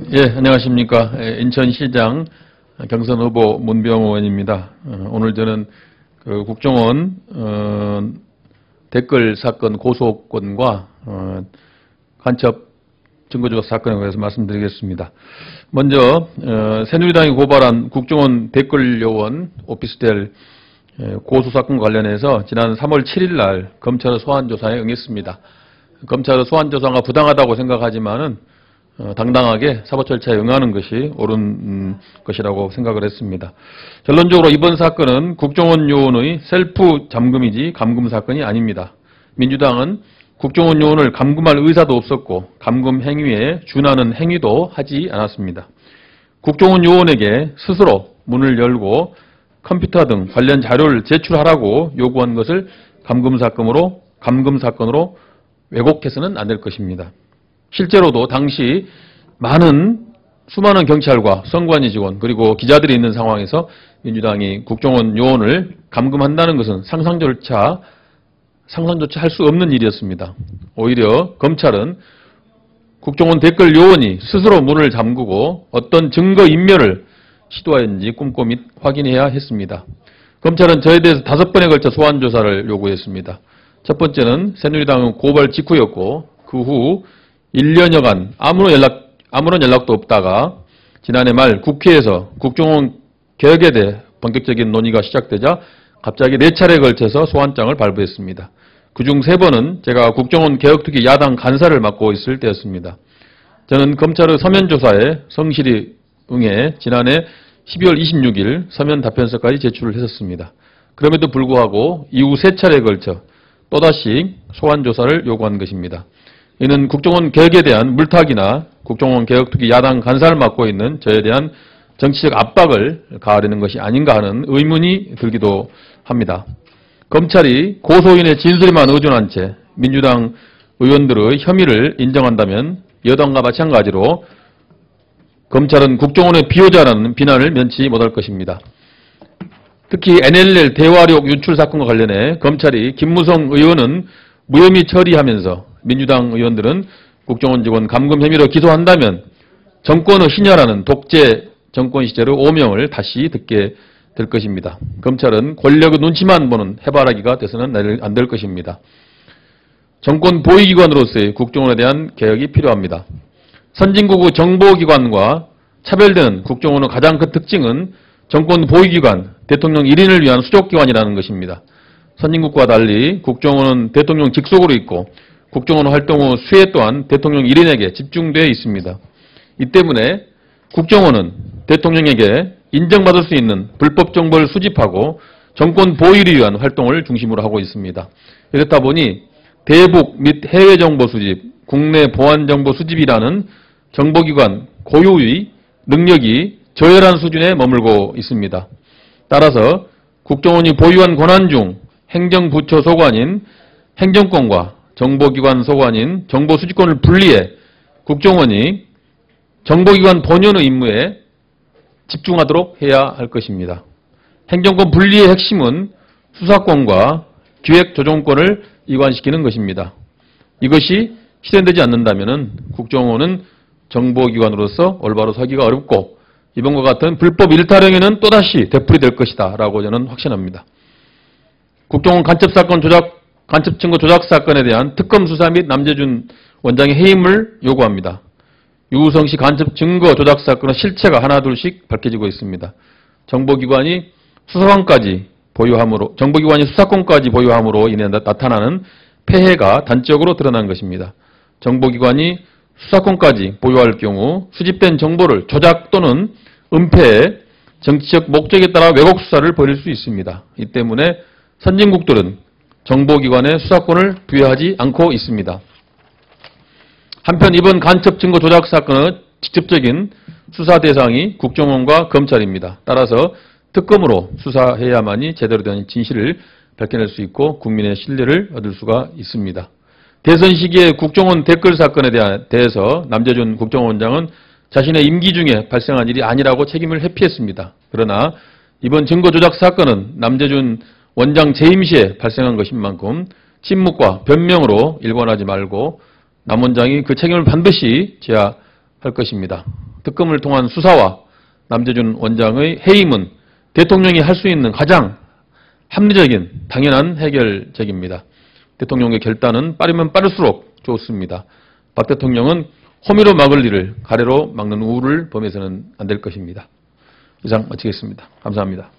예, 안녕하십니까. 인천시장 경선 후보 문병호 의원입니다. 오늘 저는 그 국정원 댓글 사건 고소권과 간첩 증거조작 사건에 관해서 말씀드리겠습니다. 먼저 새누리당이 고발한 국정원 댓글 요원 오피스텔 고소 사건 관련해서 지난 3월 7일 날 검찰의 소환 조사에 응했습니다. 검찰의 소환 조사가 부당하다고 생각하지만은 당당하게 사법 절차에 응하는 것이 옳은 것이라고 생각을 했습니다. 결론적으로 이번 사건은 국정원 요원의 셀프 잠금이지 감금 사건이 아닙니다. 민주당은 국정원 요원을 감금할 의사도 없었고 감금 행위에 준하는 행위도 하지 않았습니다. 국정원 요원에게 스스로 문을 열고 컴퓨터 등 관련 자료를 제출하라고 요구한 것을 감금 사건으로 왜곡해서는 안 될 것입니다. 실제로도 당시 수많은 경찰과 선관위 직원 그리고 기자들이 있는 상황에서 민주당이 국정원 요원을 감금한다는 것은 상상조차 할 수 없는 일이었습니다. 오히려 검찰은 국정원 댓글 요원이 스스로 문을 잠그고 어떤 증거인멸을 시도하였는지 꼼꼼히 확인해야 했습니다. 검찰은 저에 대해서 5번에 걸쳐 소환조사를 요구했습니다. 첫 번째는 새누리당은 고발 직후였고 그 후 1년여간 아무런 연락도 없다가 지난해 말 국회에서 국정원 개혁에 대해 본격적인 논의가 시작되자 갑자기 4차례에 걸쳐서 소환장을 발부했습니다. 그중 3번은 제가 국정원 개혁특위 야당 간사를 맡고 있을 때였습니다. 저는 검찰의 서면 조사에 성실히 응해 지난해 12월 26일 서면 답변서까지 제출을 했었습니다. 그럼에도 불구하고 이후 3차례에 걸쳐 또다시 소환 조사를 요구한 것입니다. 이는 국정원 개혁에 대한 물타기나 국정원 개혁특위 야당 간사를 맡고 있는 저에 대한 정치적 압박을 가하려는 것이 아닌가 하는 의문이 들기도 합니다. 검찰이 고소인의 진술에만 의존한 채 민주당 의원들의 혐의를 인정한다면 여당과 마찬가지로 검찰은 국정원의 비호자라는 비난을 면치 못할 것입니다. 특히 NLL 대화력 유출 사건과 관련해 검찰이 김무성 의원은 무혐의 처리하면서 민주당 의원들은 국정원 직원 감금 혐의로 기소한다면 정권의 신여라는 독재 정권 시절의 오명을 다시 듣게 될 것입니다. 검찰은 권력의 눈치만 보는 해바라기가 돼서는 안 될 것입니다. 정권 보위기관으로서의 국정원에 대한 개혁이 필요합니다. 선진국의 정보기관과 차별되는 국정원의 가장 큰 특징은 정권 보위기관, 대통령 1인을 위한 수족기관이라는 것입니다. 선진국과 달리 국정원은 대통령 직속으로 있고 국정원 활동 후 수혜 또한 대통령 1인에게 집중되어 있습니다. 이 때문에 국정원은 대통령에게 인정받을 수 있는 불법 정보를 수집하고 정권 보위를 위한 활동을 중심으로 하고 있습니다. 이렇다 보니 대북 및 해외 정보 수집, 국내 보안 정보 수집이라는 정보기관 고유의 능력이 저열한 수준에 머물고 있습니다. 따라서 국정원이 보유한 권한 중 행정부처 소관인 행정권과 정보기관 소관인 정보수집권을 분리해 국정원이 정보기관 본연의 임무에 집중하도록 해야 할 것입니다. 행정권 분리의 핵심은 수사권과 기획조정권을 이관시키는 것입니다. 이것이 실현되지 않는다면 국정원은 정보기관으로서 올바로 서기가 어렵고 이번과 같은 불법 일탈행위는 또다시 되풀이될 것이다 라고 저는 확신합니다. 국정원 간첩 증거 조작 사건에 대한 특검 수사 및 남재준 원장의 해임을 요구합니다. 유우성 씨 간첩 증거 조작 사건의 실체가 하나둘씩 밝혀지고 있습니다. 정보기관이 수사권까지 보유함으로 인해 나타나는 폐해가 단적으로 드러난 것입니다. 정보기관이 수사권까지 보유할 경우 수집된 정보를 조작 또는 은폐해 정치적 목적에 따라 왜곡 수사를 벌일 수 있습니다. 이 때문에 선진국들은 정보기관에 수사권을 부여하지 않고 있습니다. 한편 이번 간첩 증거 조작 사건의 직접적인 수사 대상이 국정원과 검찰입니다. 따라서 특검으로 수사해야만이 제대로 된 진실을 밝혀낼 수 있고 국민의 신뢰를 얻을 수가 있습니다. 대선 시기에 국정원 댓글 사건에 대해서 남재준 국정원장은 자신의 임기 중에 발생한 일이 아니라고 책임을 회피했습니다. 그러나 이번 증거 조작 사건은 남재준 원장 재임 시에 발생한 것인 만큼 침묵과 변명으로 일관하지 말고 남 원장이 그 책임을 반드시 져야 할 것입니다. 특검을 통한 수사와 남재준 원장의 해임은 대통령이 할 수 있는 가장 합리적인 당연한 해결책입니다. 대통령의 결단은 빠르면 빠를수록 좋습니다. 박 대통령은 호미로 막을 일을 가래로 막는 우를 범해서는 안 될 것입니다. 이상 마치겠습니다. 감사합니다.